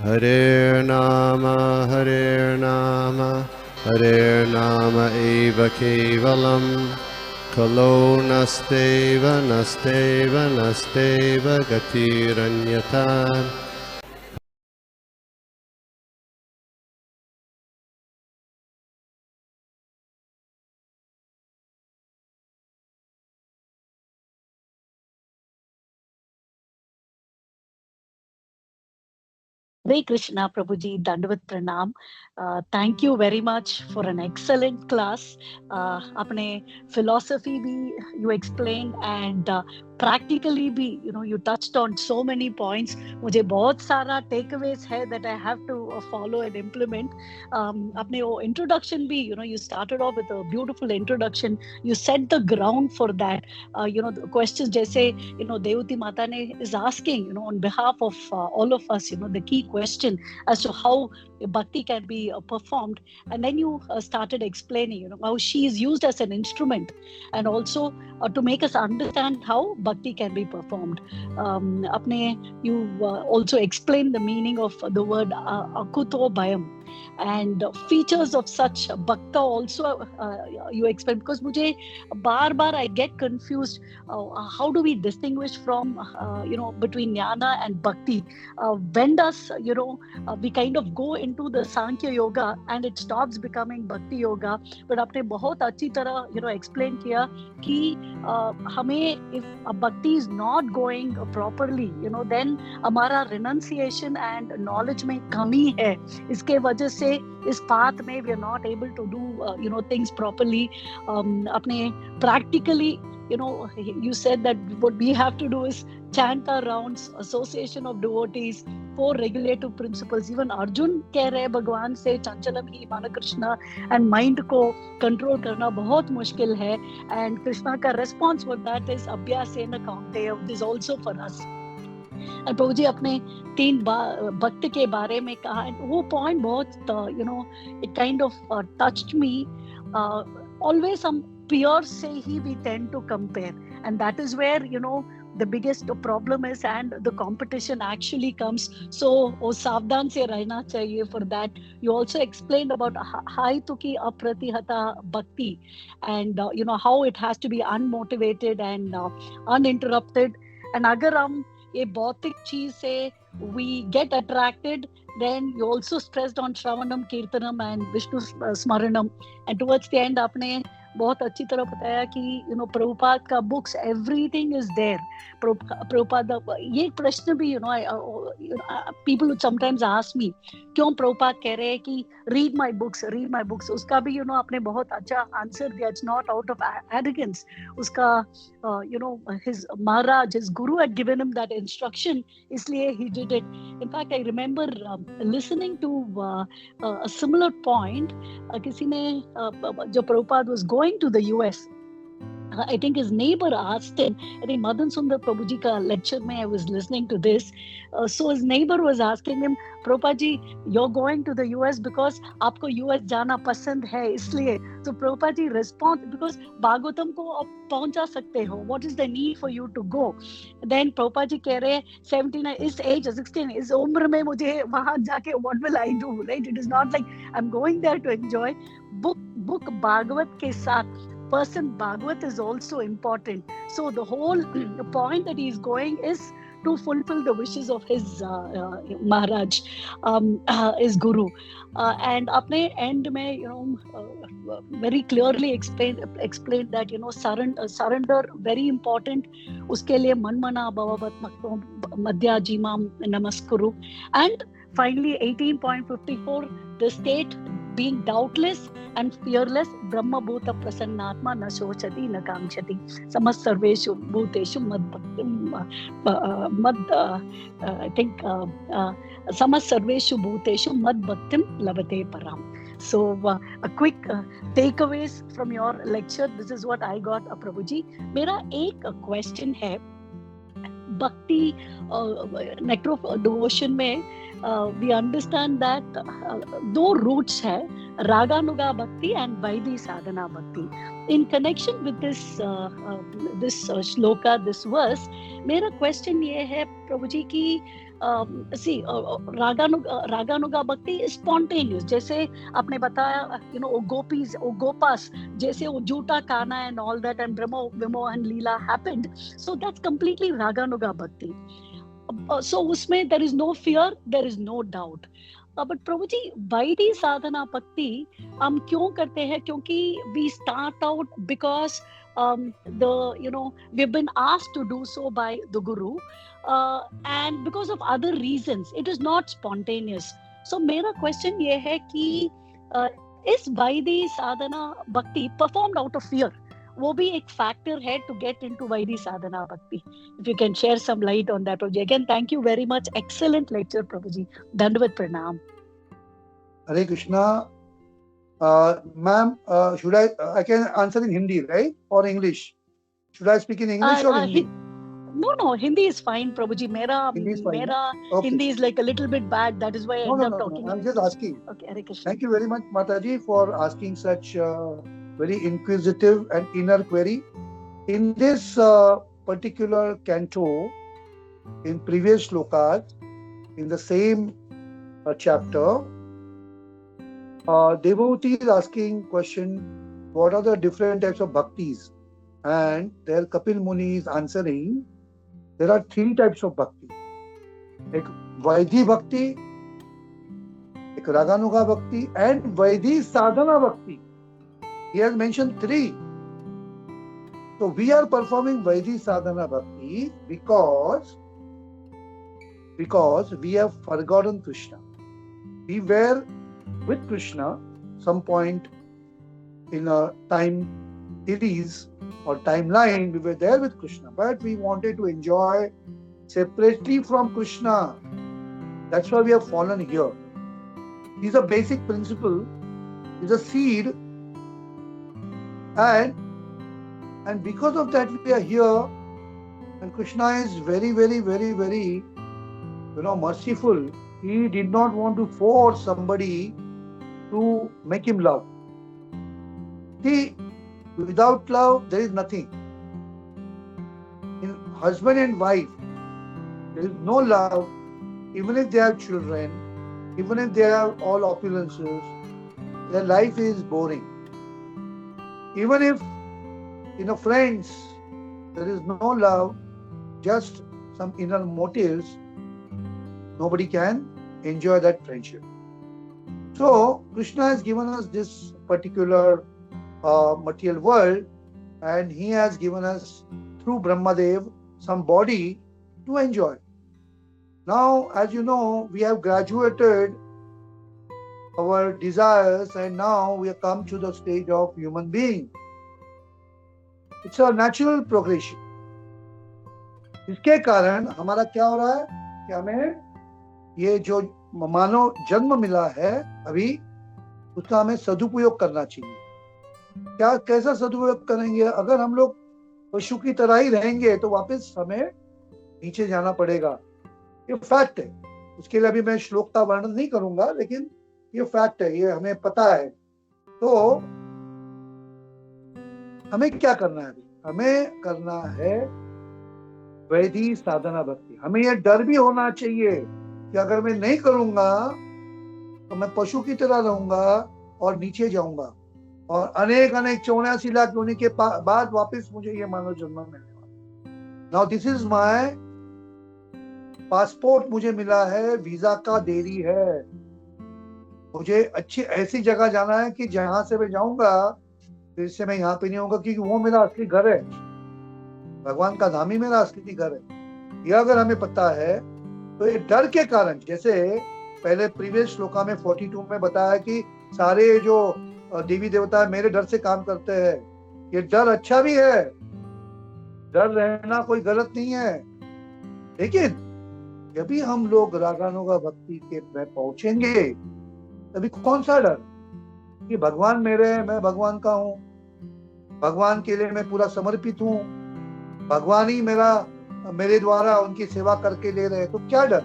Hare Nama, Hare Nama eva kevalam, Kalo nasteva, nasteva, nasteva gatiranyata. Hare Krishna, Prabhuji, Dandavat Pranam. Thank you very much for an excellent class. Apne philosophy bhi you explained and practically bhi, you touched on so many points. मुझे बहुत सारा takeaways है that I have to follow and implement. अपने वो introduction भी, you started off with a beautiful introduction. You set the ground for that. The questions जैसे, Devati Mata ne is asking, on behalf of all of us, the key question as to how bhakti can be performed. And then you started explaining, how she is used as an instrument and also to make us understand how bhakti can be performed. You also explained the meaning of the word akuto bhayam and features of such bhakta also you explained, because mujhe bar I get confused. How do we distinguish from between jnana and bhakti? When does we kind of go into the Sankhya yoga and it stops becoming bhakti yoga? But आपने बहुत अच्छी तरह explain किया कि हमें, if a bhakti is not going properly, then हमारा renunciation and knowledge में कमी है. इसके वजह से इस path में we are not able to do things properly. अपने practically, you said that what we have to do is chant our rounds, association of devotees, 4 regulative principles. Even Arjun कह रहे भगवान से चंचलम ही मन कृष्णा, and mind को control करना बहुत मुश्किल है. And Krishna का response for that is अभ्यासेन कौन्तेय, which is also for us. And प्रभु जी अपने 3 भक्त के बारे में कहा, वो point बहुत it kind of touched me. Always हम peers से ही we tend to compare, and that is where the biggest problem is and the competition actually comes. So सावधान से रहना चाहिए. For that you also explained about haituki apratihata bhakti and how it has to be unmotivated and uninterrupted. And अगर हम ये भौतिक चीज से we get attracted, then you also stressed on Shravanam, Kirtanam and Vishnu Smaranam. And towards the end आपने बहुत अच्छी तरह बताया कि प्रभुपाद का books, everything is there. Prabhupada, ये प्रश्न भी people would sometimes ask me, क्यों प्रभुपाद कह रहे हैं कि read my books. उसका भी आपने बहुत अच्छा answer दिया. It's not out of arrogance. उसका his Maharaj, his Guru had given him that instruction, इसलिए he did it. In fact, I remember listening to a similar point. किसी ने जो Prabhupada was going to the US, I think his neighbor asked him, I think Madan Sundar Prabhuji ka lecture mein I was listening to this. So his neighbor was asking him, Prabhupada ji, you're going to the US because आपको US जाना पसंद है इसलिए. So Prabhupada ji respond, because Bhagavatam को आप पहुंचा सकते हो. What is the need for you to go? Then Prabhupada ji कह रहे 79, इस age 16, इस उम्र में मुझे वहां जाके what will I do? Right? It is not like I'm going there to enjoy. Book Bhagavat के साथ person Bhagavat is also important. So the whole point that he is going is to fulfill the wishes of his Maharaj, his Guru. And apne end mein, very clearly explained that, surrender very important. Uske liye manmana bhavavat madhya jimam namaskuru. And finally 18.54, the state being doubtless and fearless, Brahma Bhuta Prasannatma na shochati na kamchati. Samast sarveshu bhuteshu mad bhaktim I think Samast sarveshu bhuteshu mad bhaktim labate param. So a quick takeaways from your lecture. This is what I got, Prabhuji. मेरा एक question है. Bhakti, nectar of devotion में we understand that दो roots है, Raganuga Bhakti and Vaidhi Sadhana Bhakti. In connection with this shloka, this verse, मेरा question ये है प्रभु जी कि सी रागानुगा भक्ति इज स्पॉन्टेनियस, जैसे आपने बताया, गोपीज गोपास, जैसे वो जूटा काना एंड ऑल दैट एंड ब्रह्मो विमो एंड लीला हैपेंड, सो दैट्स कंप्लीटली रागानुगा भक्ति. So उसमें there is no fear, there is no doubt. But प्रभु जी, वैदिक साधना भक्ति हम क्यों करते हैं? क्योंकि we start out because we've been asked to do so by the Guru, and because of other reasons. It is not spontaneous. So मेरा question ये है कि इस वैदिक साधना भक्ति performed out of fear, वो भी एक फैक्टर है टू गेट इनटू वैदिक साधना भक्ति? If you can share some light on that, प्रभु जी. Again thank you very much, excellent lecture प्रभु जी, दंडवत प्रणाम. हरे Krishna. Ma'am, should I can answer in Hindi, right, or English? Should I speak in English or Hindi? No, Hindi is fine, Prabhuji. Mera Okay. Hindi is like a little bit bad. That is why I end up talking. No. I'm just asking. Okay, Hare Krishna. Thank you very much, Mataji, for asking such very inquisitive and inner query. In this particular canto, in previous shlokas, in the same chapter, devotee is asking question, what are the different types of bhaktis? And there Kapil Muni is answering, there are three types of bhakti. एक वैदिक भक्ति, एक रागानुगा भक्ति, and वैदिक साधना भक्ति. He has mentioned three. So we are performing Vaidhi Sadhana Bhakti because we have forgotten Krishna. We were with Krishna some point in a time series or timeline. We were there with Krishna, but we wanted to enjoy separately from Krishna. That's why we have fallen here. This is a basic principle. It's a seed. And because of that we are here, and Krishna is very, very, very, very, merciful. He did not want to force somebody to make him love. See, without love there is nothing. In husband and wife, there is no love. Even if they have children, even if they have all opulences, their life is boring. Even if friends, there is no love, just some inner motives, nobody can enjoy that friendship. So Krishna has given us this particular material world, and he has given us through Brahmadev some body to enjoy. Now, as you know, we have graduated our desires, and now we have come to the stage of human being. It's a natural progression. इसके कारण हमारा क्या हो रहा है कि हमें ये जो मानव जन्म मिला है अभी, उसका हमें सदुपयोग करना चाहिए. क्या कैसा सदुपयोग करेंगे? अगर हम लोग पशु की तरह ही रहेंगे तो वापस हमें नीचे जाना पड़ेगा. ये फैक्ट है. उसके लिए अभी मैं श्लोक का वर्णन नहीं करूंगा, लेकिन ये फैक्ट है, ये हमें पता है. तो हमें क्या करना है अभी? हमें करना है वैदिक साधना भक्ति. हमें ये डर भी होना चाहिए कि अगर मैं नहीं करूंगा तो मैं पशु की तरह रहूंगा और नीचे जाऊंगा, और अनेक 84 लाख होने के बाद वापस मुझे ये मानव जन्म मिलने वाला. Now this is my passport. मुझे मिला है, वीजा का देरी है. मुझे अच्छी ऐसी जगह जाना है कि जहां से मैं जाऊंगा फिर से मैं यहाँ पे नहीं होगा, क्योंकि वो मेरा असली घर है. भगवान का धाम ही मेरा असली घर है. यह अगर हमें पता है तो ये डर के कारण, जैसे पहले प्रीवियस श्लोका में 42 में बताया कि सारे जो देवी देवता मेरे डर से काम करते हैं. ये डर अच्छा भी है, डर रहना कोई गलत नहीं है, लेकिन जब भी हम लोग रागानुगा भक्ति के में पहुंचेंगे तभी कौन सा डर कि भगवान मेरे हैं, मैं भगवान का हूं, भगवान के लिए मैं पूरा समर्पित हूं, भगवान ही मेरे द्वारा उनकी सेवा करके ले रहे हैं, तो क्या डर?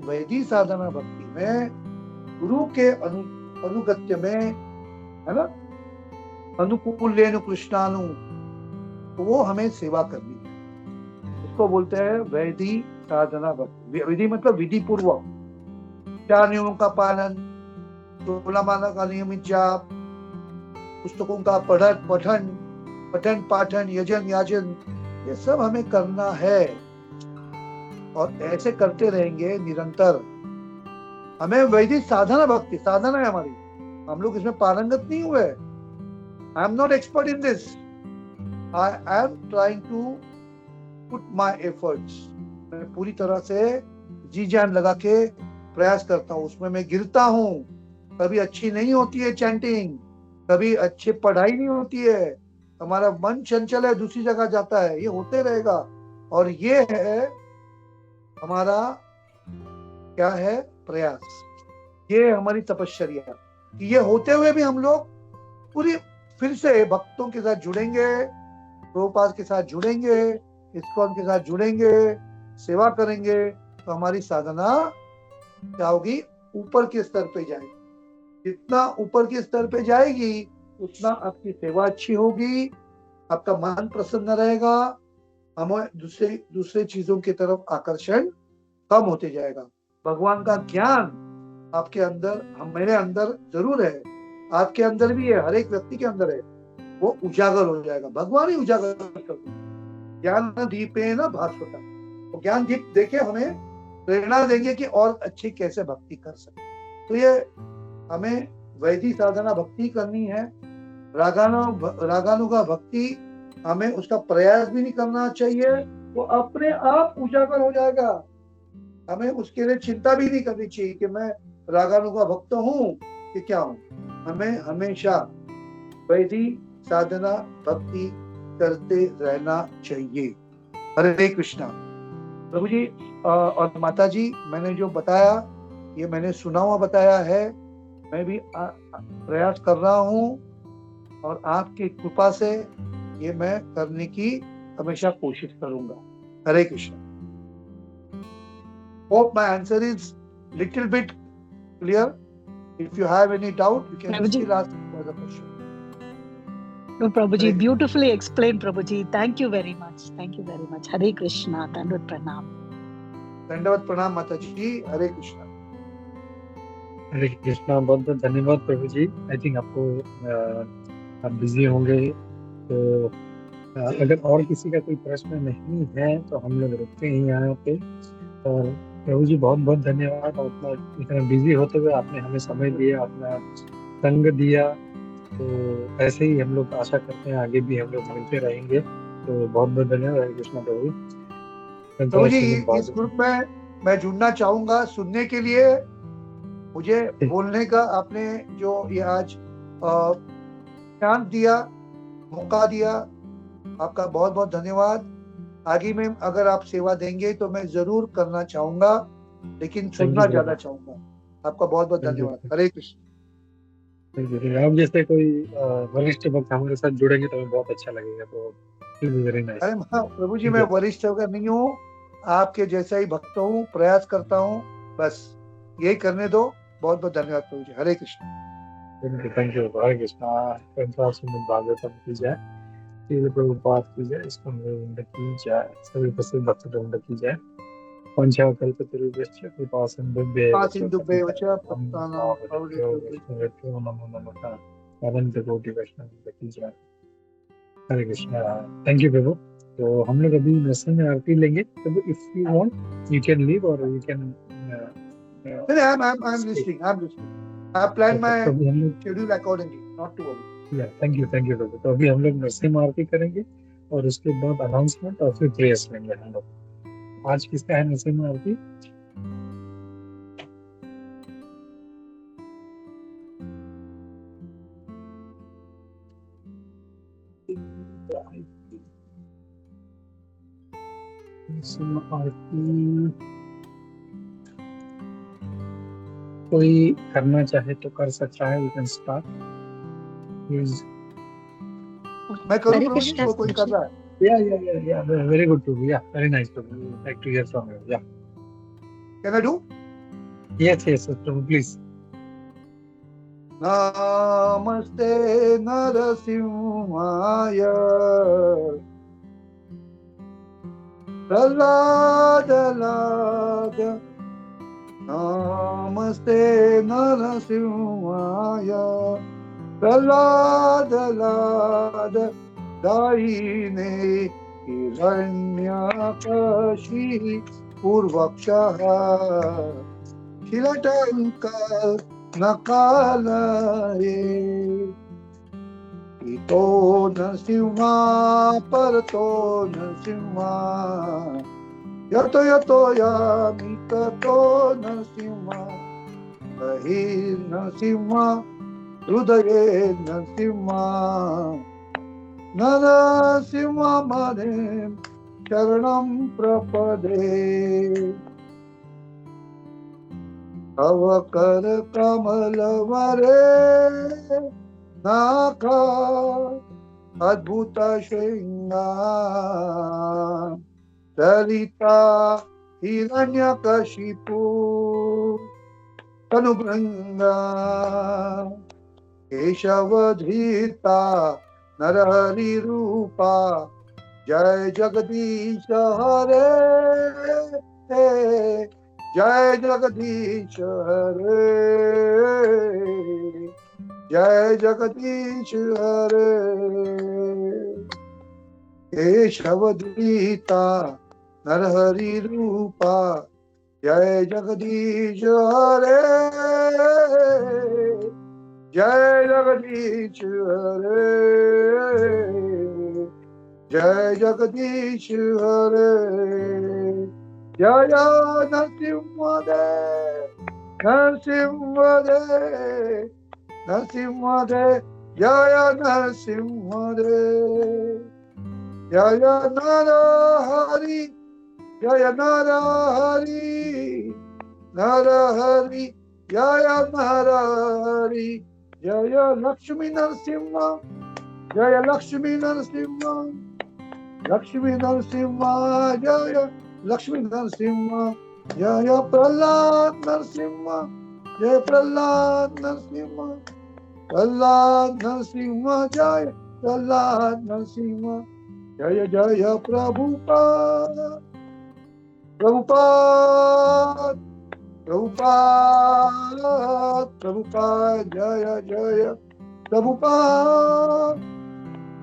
वैदिक साधना भक्ति में गुरु के अनुगत्य में, है ना, अनुकूलेनु कृष्णानु, तो वो हमें सेवा करनी है. उसको बोलते हैं वैदिक साधना भक्ति। विधि मतलब विधि पूर्वक 4 नियमों का पालन, 16 माला का नियमित जाप, पुस्तकों का पठन पाठन, यजन याजन, ये सब हमें करना है और ऐसे करते रहेंगे निरंतर। हमें वैदिक साधना भक्ति, साधना है हमारी, हम लोग इसमें पारंगत नहीं हुए। I am not expert in this, I am trying to put my efforts. मैं पूरी तरह से जी जान लगा के प्रयास करता हूँ, उसमें मैं गिरता हूँ, कभी अच्छी नहीं होती है चैंटिंग, कभी अच्छी पढ़ाई नहीं होती है, हमारा मन चंचल है, दूसरी जगह जाता है, ये होते रहेगा। और ये है हमारा क्या है प्रयास, ये हमारी तपश्चर्या। ये होते हुए भी हम लोग पूरी फिर से भक्तों के साथ जुड़ेंगे, प्रभुपाद के साथ जुड़ेंगे, इस्कॉन के साथ जुड़ेंगे, सेवा करेंगे, तो हमारी साधना क्या होगी, ऊपर के स्तर पे जाएगी। जितना ऊपर के स्तर पे जाएगी उतना आपकी सेवा अच्छी होगी, आपका मन प्रसन्न रहेगा, हमें दूसरे चीजों की तरफ आकर्षण कम होते जाएगा। भगवान का ज्ञान आपके अंदर, मेरे अंदर जरूर है, आपके अंदर भी है, हर एक व्यक्ति के अंदर है, वो उजागर हो जाएगा। भगवान ही उजागर कर देंगे। ज्ञान दीपेन भास्वता, तो ज्ञान दीप देके हमें प्रेरणा देंगे कि और अच्छी कैसे भक्ति कर सकते। तो ये हमें वैदिक साधना भक्ति करनी है। रागानुगा भक्ति हमें उसका प्रयास भी नहीं करना चाहिए, वो अपने आप उजागर हो जाएगा। हमें उसके लिए चिंता भी नहीं करनी चाहिए कि मैं रागानुगा भक्त हूँ कि क्या हूँ। हमें हमेशा वैदिक साधना भक्ति करते रहना चाहिए। हरे कृष्णा। प्रभु जी और माता जी, मैंने जो बताया ये मैंने सुना हुआ बताया है, मैं भी प्रयास कर रहा हूँ और आपकी कृपा से ये मैं करने की हमेशा कोशिश करूंगा। हरे Krishna. Hope my answer is little bit clear. If you have any doubt, you can Prabhuji. still ask further question. No, Prabhuji, Hare beautifully explained, Prabhuji. Thank you very much. Thank you very much. Hare Krishna. Dandavad Pranam. दंडवत प्रणाम माता जी। हरे कृष्णा। हरे कृष्णा। बहुत बहुत धन्यवाद प्रभु जी। I think आपको आप busy होंगे, तो अगर और किसी का कोई प्रश्न नहीं है तो हम लोग रुकते हैं यहाँ पे। और प्रभु जी बहुत बहुत धन्यवाद, अपना इतना बिजी होते हुए आपने हमें समय दिया, अपना संग दिया। तो ऐसे ही हम लोग आशा करते हैं आगे भी हम लोग मिलते रहेंगे। तो बहुत बहुत धन्यवाद। हरे कृष्णा प्रभु। प्रभु जी इस ग्रुप में मैं जुड़ना चाहूंगा सुनने के लिए, मुझे बोलने का आपने जो ये आज चांस दिया, मौका दिया, आपका बहुत बहुत धन्यवाद। आगे में अगर आप सेवा देंगे तो मैं जरूर करना चाहूंगा, लेकिन सुनना ज्यादा चाहूंगा। आपका बहुत बहुत धन्यवाद। हरे कृष्ण। आप जैसे कोई वरिष्ठ भक्त हमारे साथ जुड़ेंगे तो हमें बहुत अच्छा लगेगा। तो वेरी नाइस। अरे प्रभु जी मैं वरिष्ठ होकर नहीं हूँ, आपके जैसा ही भक्त हूँ, प्रयास करता हूँ, बस यही करने दो। बहुत बहुत धन्यवाद प्रभु जी। हरे कृष्ण। Thank you. हरे कृष्णा। श्रीमद् भागवतम की जय, श्रील प्रभुपाद की जय, इस्कॉन गोविंद की जय, सभी प्रसिद्ध भक्त वृंद की जय। पंचाकल्पतरुभ्यश्च कृपा सिन्धुभ्येव च पतितानां पावनेभ्यो नमो नमः। अनंत कोटि वैष्णव की जय। हरे कृष्णा। थैंक यू प्रभु। तो हम लोग अभी नरसिंह में आरती लेंगे। प्रभु if you want you can leave or you can I'm listening. I have planned my schedule accordingly, not to worry. Yeah, thank you प्रभु। तो अभी हम लोग नरसिंह आरती करेंगे और उसके बाद अनाउंसमेंट और फिर प्रेयर्स लेंगे हम लोग। आज किसका है नरसिंह आरती? आरती कोई करना चाहे तो कर सकता है। You can start please. मैं करूं प्रभु जी? कोई कर रहा है? Yeah. Very good Prabhu. Yeah, very nice Prabhu. Like to hear from you. Yeah. Can I do? Yes Prabhu please. नमस्ते नरसिंहाय प्रहलाद लाद नमस्ते नरसिंहाय प्रहलाद लाद दायिने हिरण्यकशी पूर्वक्षः शिलटंक नकालये इतो नरसिंहा परतो नरसिंहा यतो यतो यामि ततो नरसिंहा बहिर्नरसिंहा हृदये नरसिंहा नरसिंहा मने शरणं प्रपदे तव कर कमल वरे नाका अद्भुत शृंगार ललिता हिरण्यकशिपु तनुभृंगा केशवधृता नरहरि रूपा जय जगदीश हरे जय जगदीश हरे जय जगदीश हरे केशवधृता नरहरि रूपा जय जगदीश हरे जय जगदीश हरे जय जगदीश हरे जय नरसिंहदेव नरसिंहदेव नरसिंहदेव जय नरसिंहदेव जय नरहरि जय नरहरि नरहरि जय नरहरि जय लक्ष्मी नरसिंह जय लक्ष्मी नरसिंह लक्ष्मी नरसिंह जय लक्ष्मी नरसिंह जय प्रहलाद नरसिंह जय प्रहलाद नरसिंह प्रहलाद नरसिंह जय प्रहलाद नरसिंह जय जय प्रभुपाद प्रभुपाद प्रभुपाद प्रभुपाद जय जय प्रभुपाद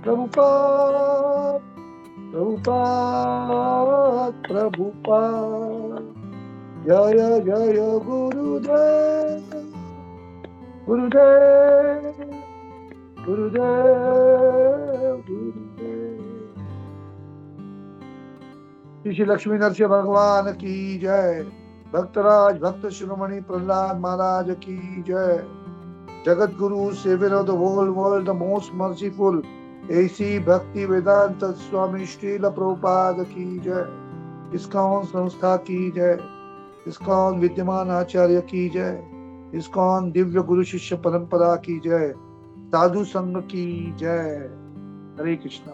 प्रभुपाद प्रभुपाद प्रभुपाद जय जय गुरुदेव गुरुदेव गुरुदेव गुरुदेव श्री लक्ष्मी नरसिंह भगवान की जय भक्तराज भक्त शिरोमणि प्रहलाद महाराज की जय जगत गुरु saviour of the whole world the most merciful A C भक्ति वेदांत स्वामी श्रील प्रभुपाद की जय इस्कॉन संस्था की जय इस्कॉन विद्यमान आचार्य की जय इस्कॉन दिव्य गुरु शिष्य परंपरा की जय साधु संघ की जय हरे कृष्णा।